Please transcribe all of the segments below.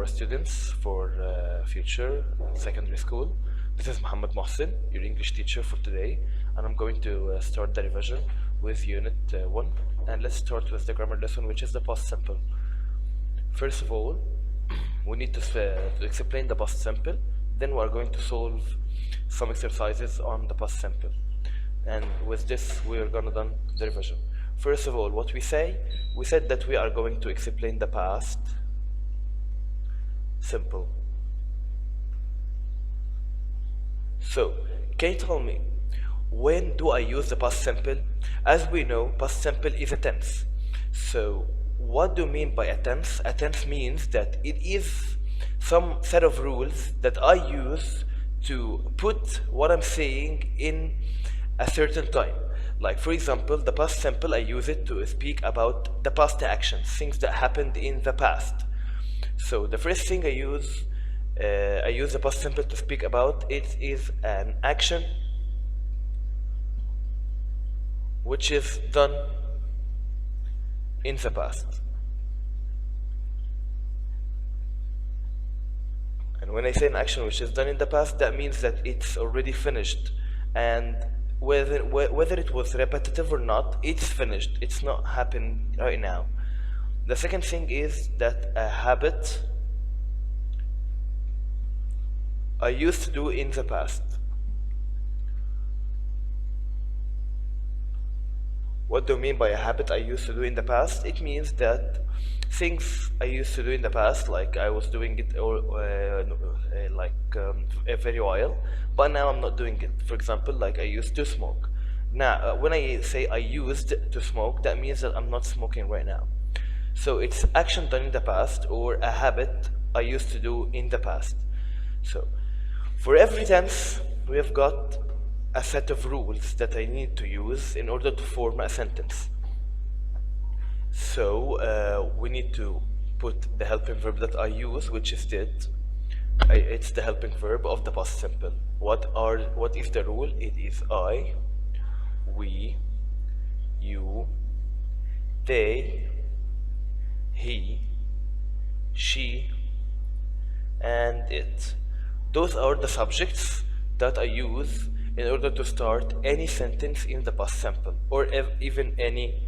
students for future secondary school. This is Muhammad Mohsin, your English teacher for today, and I'm going to start the revision with Unit 1. And let's start with the grammar lesson, which is the past simple. First of all, we need to explain the past simple. Then we are going to solve some exercises on the past simple. And with this, we are gonna do the revision. First of all, what we said that we are going to explain the past simple. So, can you tell me, when do I use the past simple? As we know, past simple is a tense. So, what do you mean by a tense? A tense means that it is some set of rules that I use to put what I'm saying in a certain time. Like, for example, the past simple, I use it to speak about the past actions, things that happened in the past. So the first thing I use the past simple to speak about it is an action which is done in the past. And when I say an action which is done in the past, that means that it's already finished, and whether it was repetitive or not, it's finished. It's not happening right now. The second thing is that a habit I used to do in the past. What do you mean by a habit I used to do in the past? It means that things I used to do in the past, like I was doing it a very while, but now I'm not doing it. For example, like I used to smoke. Now, when I say I used to smoke, that means that I'm not smoking right now. So it's action done in the past or a habit I used to do in the past. So for every tense, we have got a set of rules that I need to use in order to form a sentence. So we need to put the helping verb that I use, which is did. It's the helping verb of the past simple. What is the rule? It is I, we, you, they, he, she, and it. Those are the subjects that I use in order to start any sentence in the past simple, or even any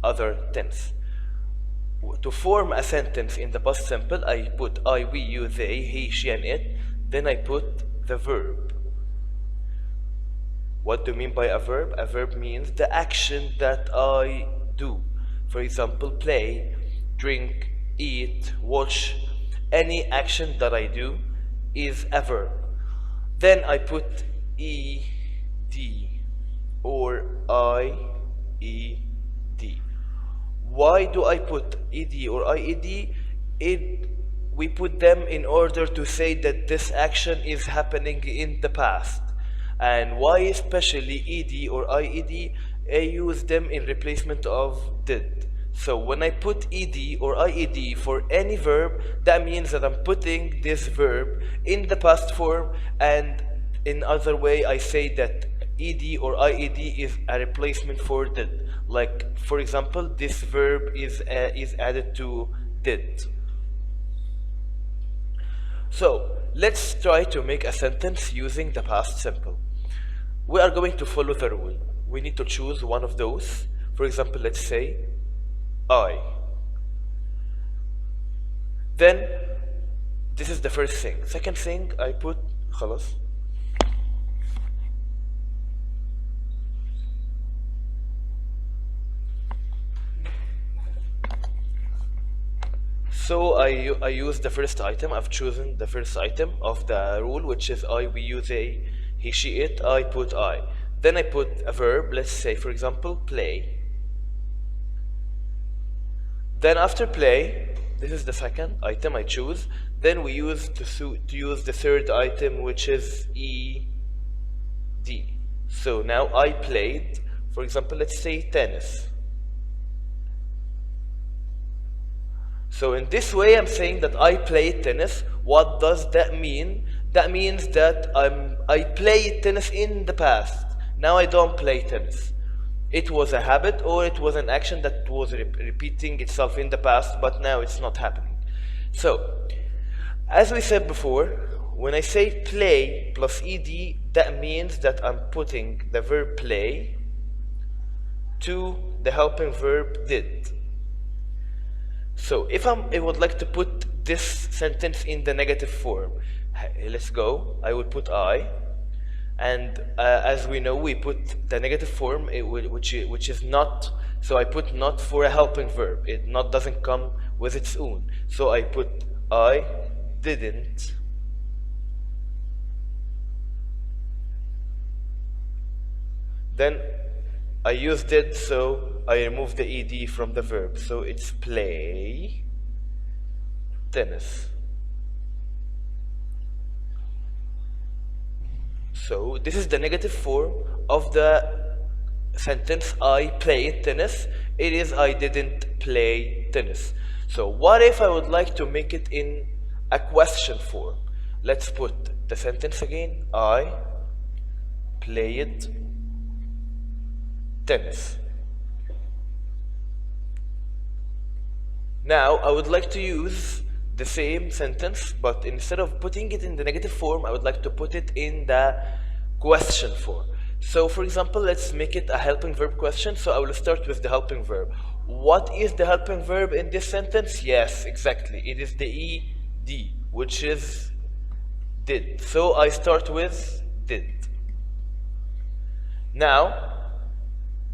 other tense. To form a sentence in the past simple, I put I, we, you, they, he, she, and it. Then I put the verb. What do you mean by a verb? A verb means the action that I do. For example, play, drink, eat, watch. Any action that I do is a verb. Then I put ed or ied. Why do I put ed or ied? We put them in order to say that this action is happening in the past. And why especially ed or ied? I use them in replacement of did. So when I put ed or ied for any verb, that means that I'm putting this verb in the past form, and in other way I say that ed or ied is a replacement for did. Like, for example, this verb is added to did. So let's try to make a sentence using the past simple. We are going to follow the rule. We need to choose one of those. For example, let's say I. Then this is the first thing. Second thing, I put خلاص. So I use the first item. I've chosen the first item of the rule, which is I, we, you, they, he, she, it. I put I. Then I put a verb. Let's say, for example, play. Then after play, this is the second item I choose. Then we use to use the third item, which is ed. So now I played, for example, let's say tennis. So in this way, I'm saying that I played tennis. What does that mean? That means that I played tennis in the past. Now I don't play tennis. It was a habit, or it was an action that was repeating itself in the past, but now it's not happening. So As we said before, when I say play plus ed, that means that I'm putting the verb play to the helping verb did. So if I would like to put this sentence in the negative form, let's go. I would put I, and as we know, we put the negative form, which is not. So I put not for a helping verb. It not doesn't come with its own. So I put I didn't then I use did, so I remove the ed from the verb. So it's play tennis. So this is the negative form of the sentence I played tennis. It is I didn't play tennis. So what if I would like to make it in a question form? Let's put the sentence again. I played tennis. Now I would like to use the same sentence, but instead of putting it in the negative form, I would like to put it in the question form. So for example, let's make it a helping verb question. So I will start with the helping verb. What is the helping verb in this sentence? Yes, exactly. It is the ed, which is did. So I start with did. Now,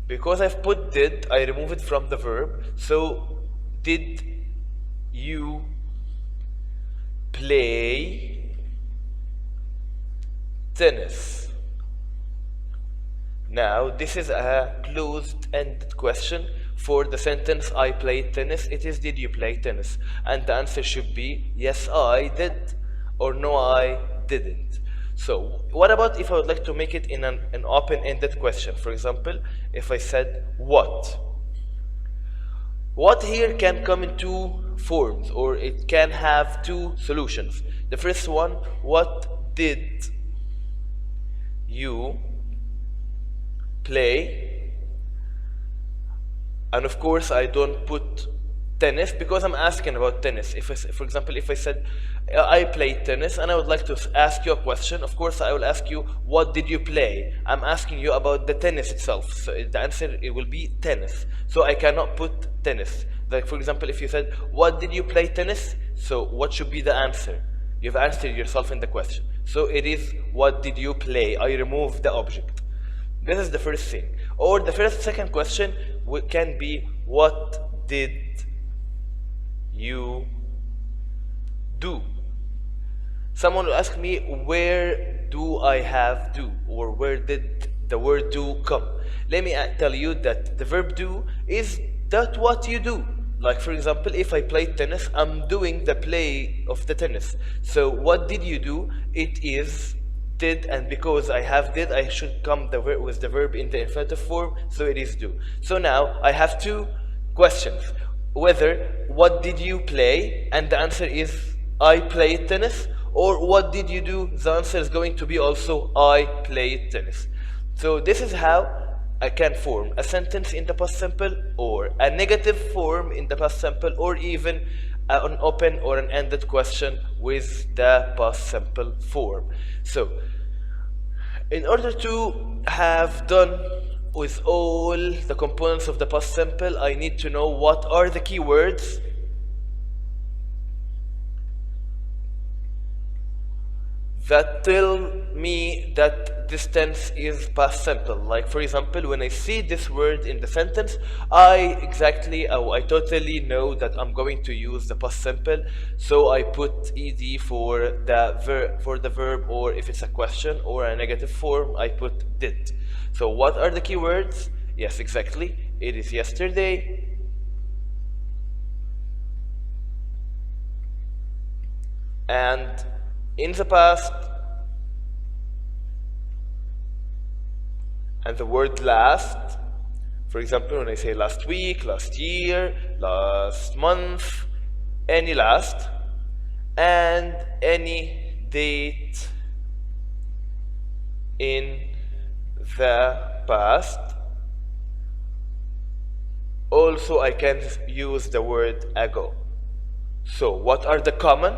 because I've put did, I remove it from the verb. So did you play tennis? Now this is a closed-ended question. For the sentence I played tennis, it is did you play tennis? And the answer should be yes I did, or no I didn't. So what about if I would like to make it in an open-ended question? For example, if I said what? What here can come in two forms, or it can have two solutions. The first one, what did you play? And of course I don't put tennis because I'm asking about tennis. If for example, if I said I played tennis and I would like to ask you a question, of course I will ask you what did you play. I'm asking you about the tennis itself, so the answer it will be tennis. So I cannot put tennis. Like for example, if you said what did you play tennis, so what should be the answer? You've answered yourself in the question. So it is what did you play? I remove the object. This is the first thing. Or the second question can be what did you do? Someone will ask me where do I have do, or where did the word do come? Let me tell you that the verb do is that what you do. Like for example, if I played tennis, I'm doing the play of the tennis. So what did you do? It is did, and because I have did, I should come with the verb in the infinitive form, so it is do. So now I have two questions. Whether what did you play, and the answer is I played tennis, or what did you do, the answer is going to be also I played tennis. So this is how I can form a sentence in the past simple, or a negative form in the past simple, or even an open or an ended question with the past simple form. So in order to have done with all the components of the past simple, I need to know what are the keywords that tell me that this tense is past simple. Like for example, when I see this word in the sentence, I totally know that I'm going to use the past simple, so I put ed for the verb, or if it's a question or a negative form, I put did. So what are the keywords? Yes, exactly. It is yesterday, and in the past, and the word last. For example, when I say last week, last year, last month, any last, and any date in the past. Also, I can use the word ago. So what are the common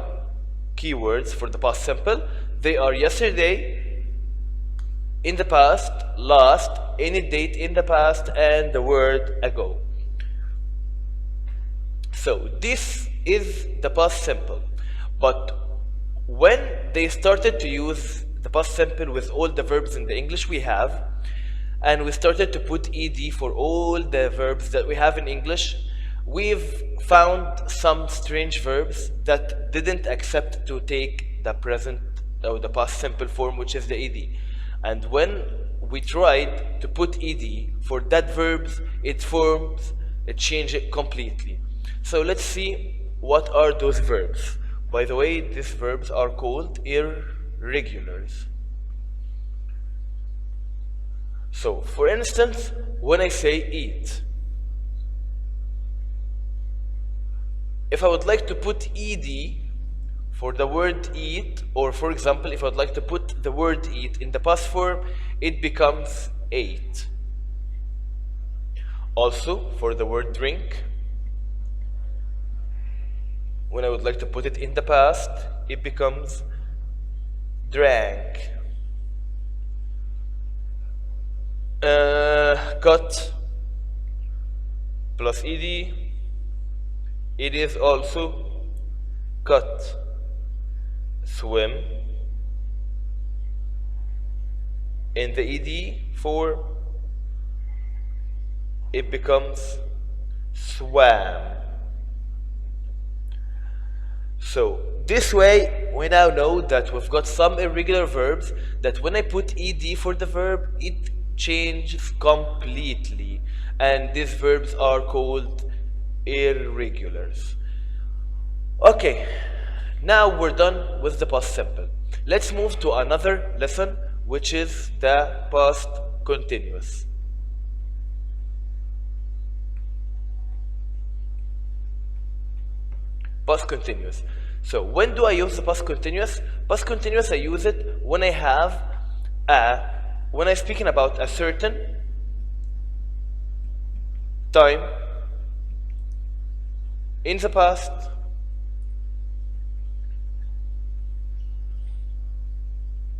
keywords for the past simple. They are yesterday, in the past, last, any date in the past, and the word ago. So this is the past simple. But when they started to use the past simple with all the verbs in the English we have, and we started to put ed for all the verbs that we have in English, we've found some strange verbs that didn't accept to take the present or the past simple form, which is the ed. And when we tried to put ed for that verbs, it changed it completely. So let's see what are those verbs. By the way, these verbs are called irregulars. So, for instance, when I say eat, if I would like to put ed for the word eat, or for example, if I would like to put the word eat in the past form, it becomes ate. Also, for the word drink, when I would like to put it in the past, it becomes drank. Cut plus ed, it is also cut. Swim, in the ed form, it becomes swam. So this way, we now know that we've got some irregular verbs that when I put ed for the verb, it changes completely, and these verbs are called irregulars. Okay, now we're done with the past simple. Let's move to another lesson, which is the past continuous. Past continuous. So when do I use the past continuous? Past continuous, I use it when I have when I'm speaking about a certain time in the past,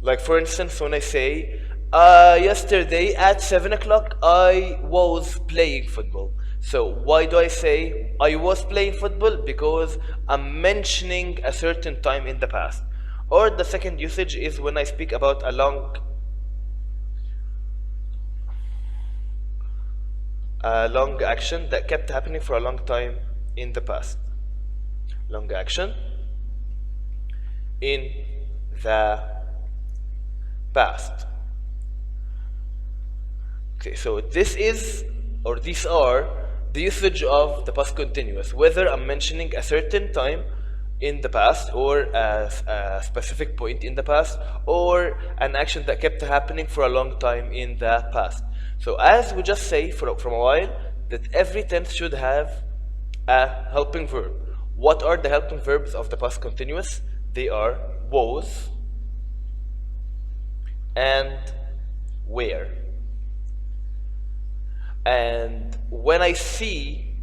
like for instance, when I say yesterday at 7 o'clock I was playing football. So why do I say I was playing football? Because I'm mentioning a certain time in the past. Or the second usage is when I speak about a long action that kept happening for a long time in the past. Long action in the past. Okay, so this is, or these are, the usage of the past continuous, whether I'm mentioning a certain time in the past, or a specific point in the past, or an action that kept happening for a long time in the past. So as we just say from a while, that every tense should have a helping verb. What are the helping verbs of the past continuous? They are was and were. And when I see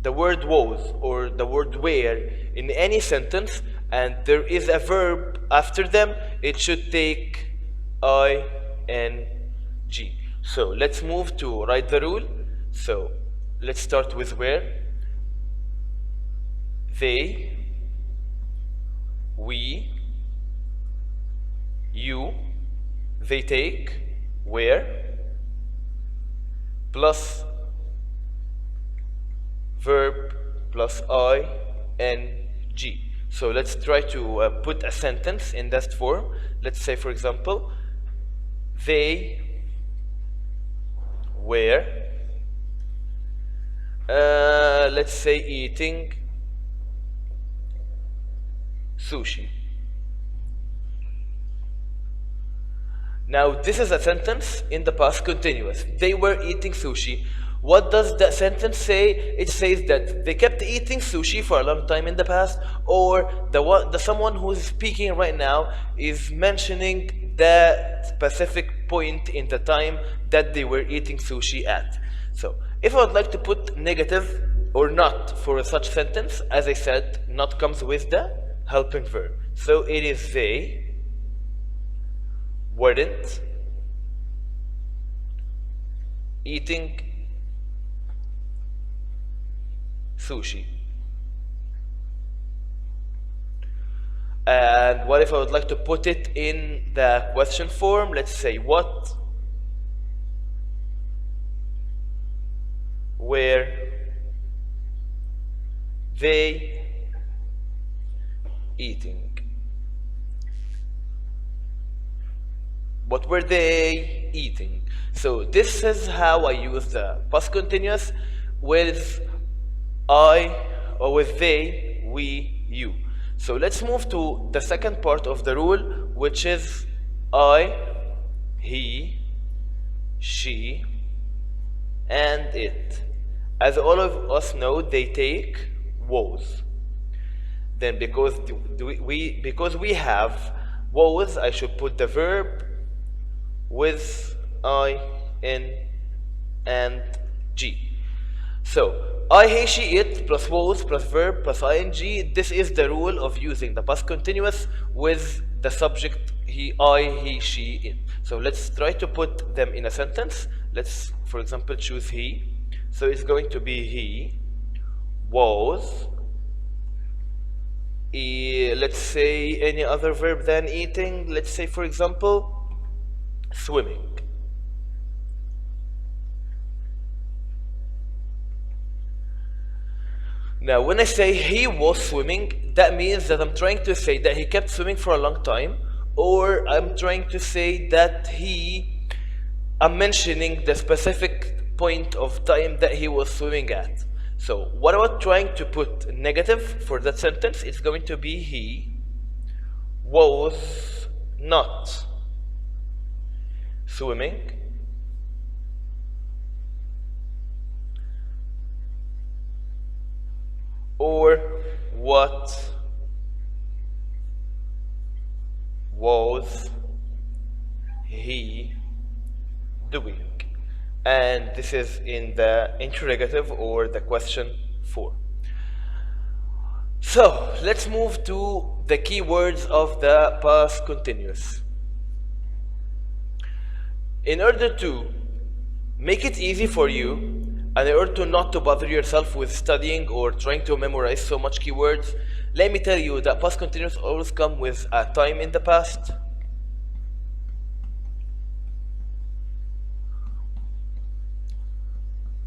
the word was or the word were in any sentence and there is a verb after them, it should take ing. So let's move to write the rule. So let's start with where. They, we, you, they take, where, plus verb plus ing. So let's try to put a sentence in that form. Let's say, for example, they were, let's say, eating sushi. Now this is a sentence in the past continuous. They were eating sushi. What does that sentence say? It says that they kept eating sushi for a long time in the past, or the someone who is speaking right now is mentioning the specific point in the time that they were eating sushi at. So if I would like to put negative or not for such sentence, as I said, not comes with the helping verb. So it is they weren't eating sushi. And what if I would like to put it in the question form? Let's say, what were they eating? What were they eating? So this is how I use the past continuous with I, or with they, we, you. So let's move to the second part of the rule, which is I, he, she, and it. As all of us know, they take was. Then because we have was, I should put the verb with I, N, and G. So I, he, she, it plus was plus verb plus ing. This is the rule of using the past continuous with the subject he, I, he, she, it. So let's try to put them in a sentence. Let's, for example, choose he. So it's going to be he was, let's say any other verb than eating. Let's say, for example, swimming. Now, when I say he was swimming, that means that I'm trying to say that he kept swimming for a long time, or I'm trying to say that I'm mentioning the specific point of time that he was swimming at. So, what about trying to put negative for that sentence? It's going to be he was not swimming or what was he doing? And this is in the interrogative or the question form. So let's move to the key words of the past continuous. In order to make it easy for you, and in order to not to bother yourself with studying or trying to memorize so much keywords, let me tell you that past continuous always come with a time in the past,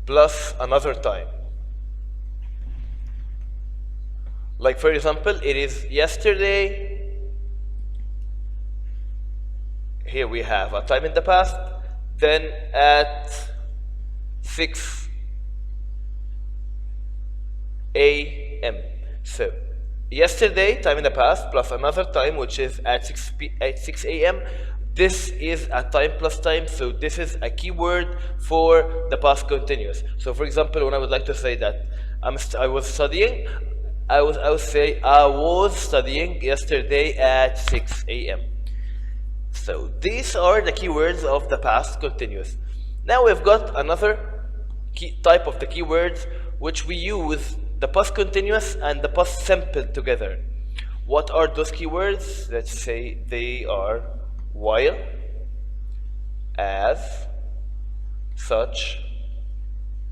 plus another time. Like, for example, it is yesterday. Here we have a time in the past. Then at 6 a.m. So yesterday, time in the past, plus another time, which is at 6 a.m. This is a time plus time, so this is a keyword for the past continuous. So for example, when I would like to say that I was studying, I would say I was studying yesterday at 6 a.m. So these are the keywords of the past continuous. Now we've got another type of the keywords which we use the past continuous and the past simple together. What are those keywords? Let's say they are while, as, such,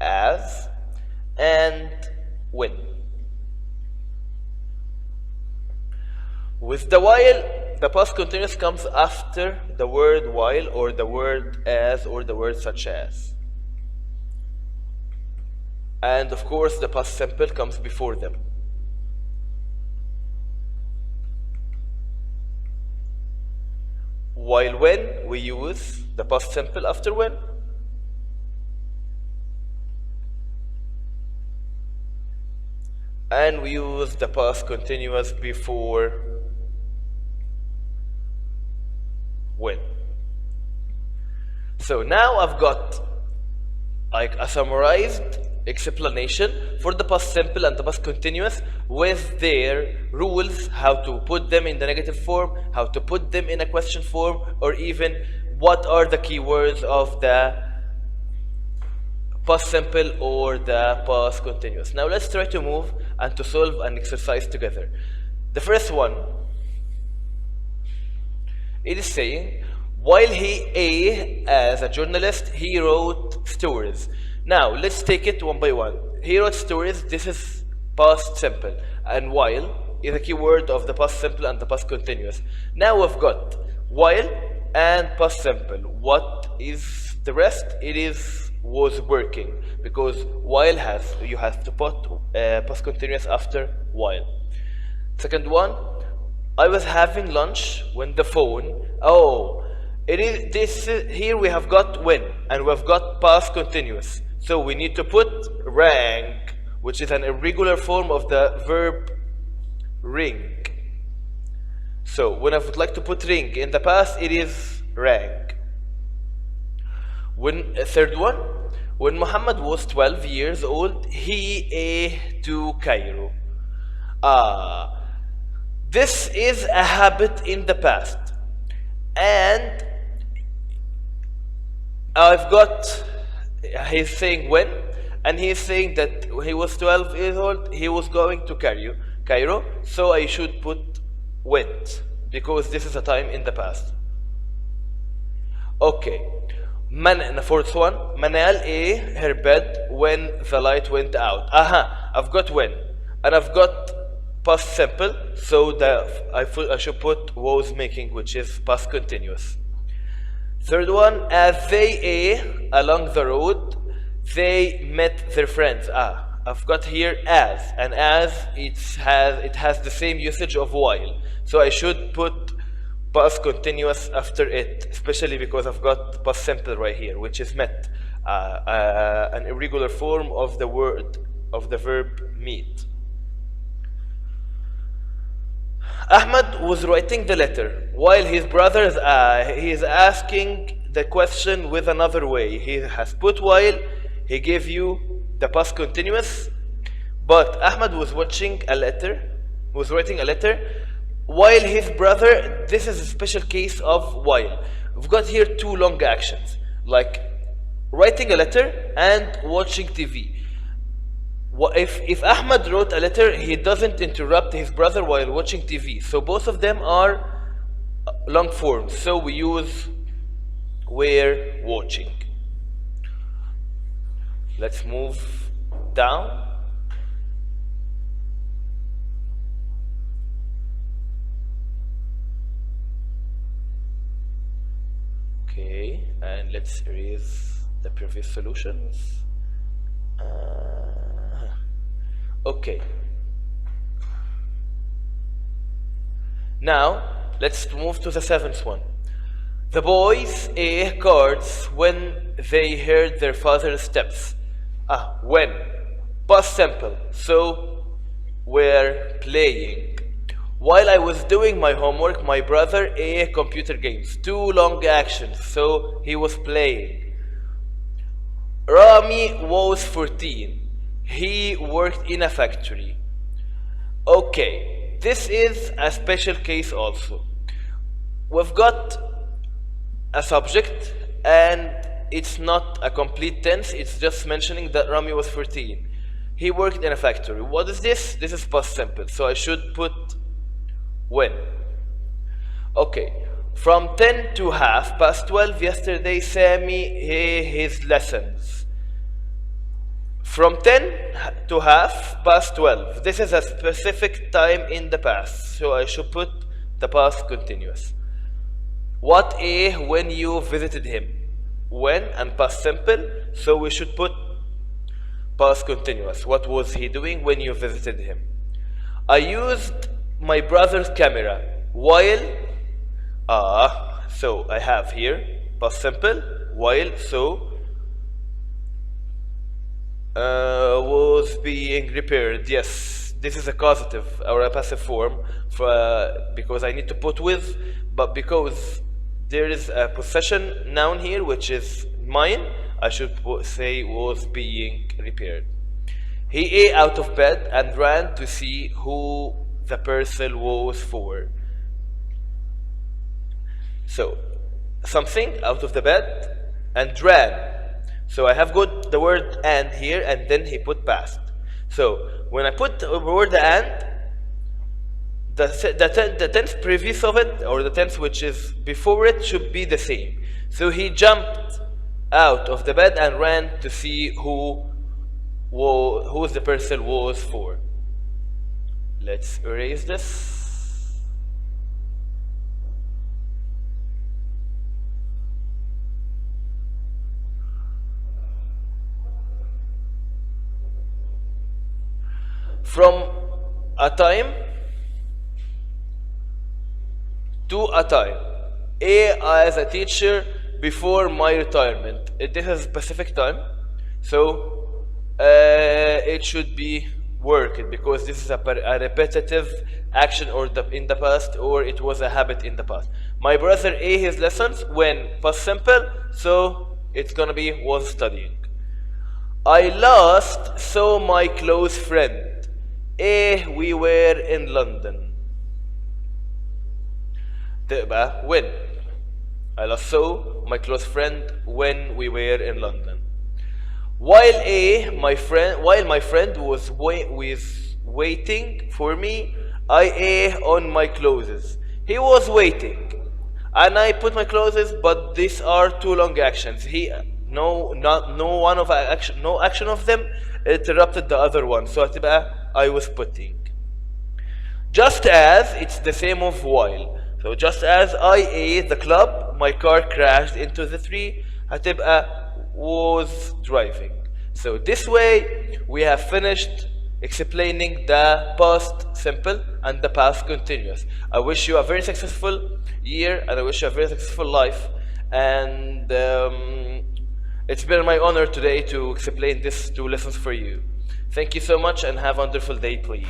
as, and when. With the while, the past continuous comes after the word while or the word as or the word such as. And of course, the past simple comes before them. While when, we use the past simple after when. And we use the past continuous before when. So now I've got like a summarized explanation for the past simple and the past continuous with their rules, how to put them in the negative form, how to put them in a question form, or even what are the keywords of the past simple or the past continuous. Now let's try to move and to solve an exercise together. The first one, It is saying, while as a journalist, he wrote stories. Now, let's take it one by one. He wrote stories, this is past simple. And while is a keyword of the past simple and the past continuous. Now we've got while and past simple. What is the rest? It is was working, because while you have to put past continuous after while. Second one, I was having lunch when the phone. Oh, it is this. Here we have got when, and we've got past continuous. So we need to put rang, which is an irregular form of the verb ring. So when I would like to put ring in the past, it is rang. Third one, when Muhammad was 12 years old, he to Cairo. This is a habit in the past, and I've got, he's saying when, and he's saying that he was 12 years old, he was going to Cairo, so I should put went, because this is a time in the past. Okay, the fourth one, Manal her bed when the light went out. I've got when, and I've got past simple, so I should put was making, which is past continuous. Third one, as they along the road, they met their friends. I've got here as, and as it has the same usage of while, so I should put past continuous after it, especially because I've got past simple right here, which is met, an irregular form of the verb meet. Ahmad was writing the letter while his brother he is asking the question with another way. He has put while, he gave you the past continuous, but Ahmad was writing a letter while his brother, this is a special case of while. We've got here two long actions, like writing a letter and watching TV. If Ahmad wrote a letter, he doesn't interrupt his brother while watching TV. So both of them are long forms. So we use were watching. Let's move down. Okay, and let's erase the previous solutions. Okay. Now, let's move to the seventh one. The boys ate cards when they heard their father's steps. When. Past simple. So, were playing. While I was doing my homework, my brother ate computer games. Two long actions. So, he was playing. Rami was 14. He worked in a factory. Okay, this is a special case also. We've got a subject and it's not a complete tense, it's just mentioning that Rami was 14. He worked in a factory. What is this? This is past simple, so I should put when. Okay, from 10 to half past 12 yesterday, Sami his lessons. From 10 to half past 12. This is a specific time in the past, so I should put the past continuous. What when you visited him? When and past simple, so we should put past continuous. What was he doing when you visited him? I used my brother's camera while, so I have here past simple, while, so was being repaired. Yes, this is a causative or a passive form because I need to put with, but because there is a possession noun here which is mine, I should say was being repaired. He ate out of bed and ran to see who the parcel was for. So something out of the bed and ran. So I have got the word and here, and then he put past. So when I put the word and, the tense previous of it, or the tense which is before it, should be the same. So he jumped out of the bed and ran to see who the person was for. Let's erase this. From a time to a time. A as a teacher before my retirement. This is a specific time, so it should be worked because this is a repetitive action or in the past, or it was a habit in the past. My brother A his lessons when past simple, so it's gonna be was studying. I last saw my close friend. We were in London. تبقى when. I last saw my close friend when we were in London. While my friend was waiting for me, I on my clothes. He was waiting, and I put my clothes, but these are two long actions. No action of them interrupted the other one. So I was putting. Just as, it's the same of while. So just as I ate the club, my car crashed into the tree. Was driving. So this way we have finished explaining the past simple and the past continuous. I wish you a very successful year, and I wish you a very successful life. And it's been my honor today to explain these two lessons for you. Thank you so much, and have a wonderful day, please.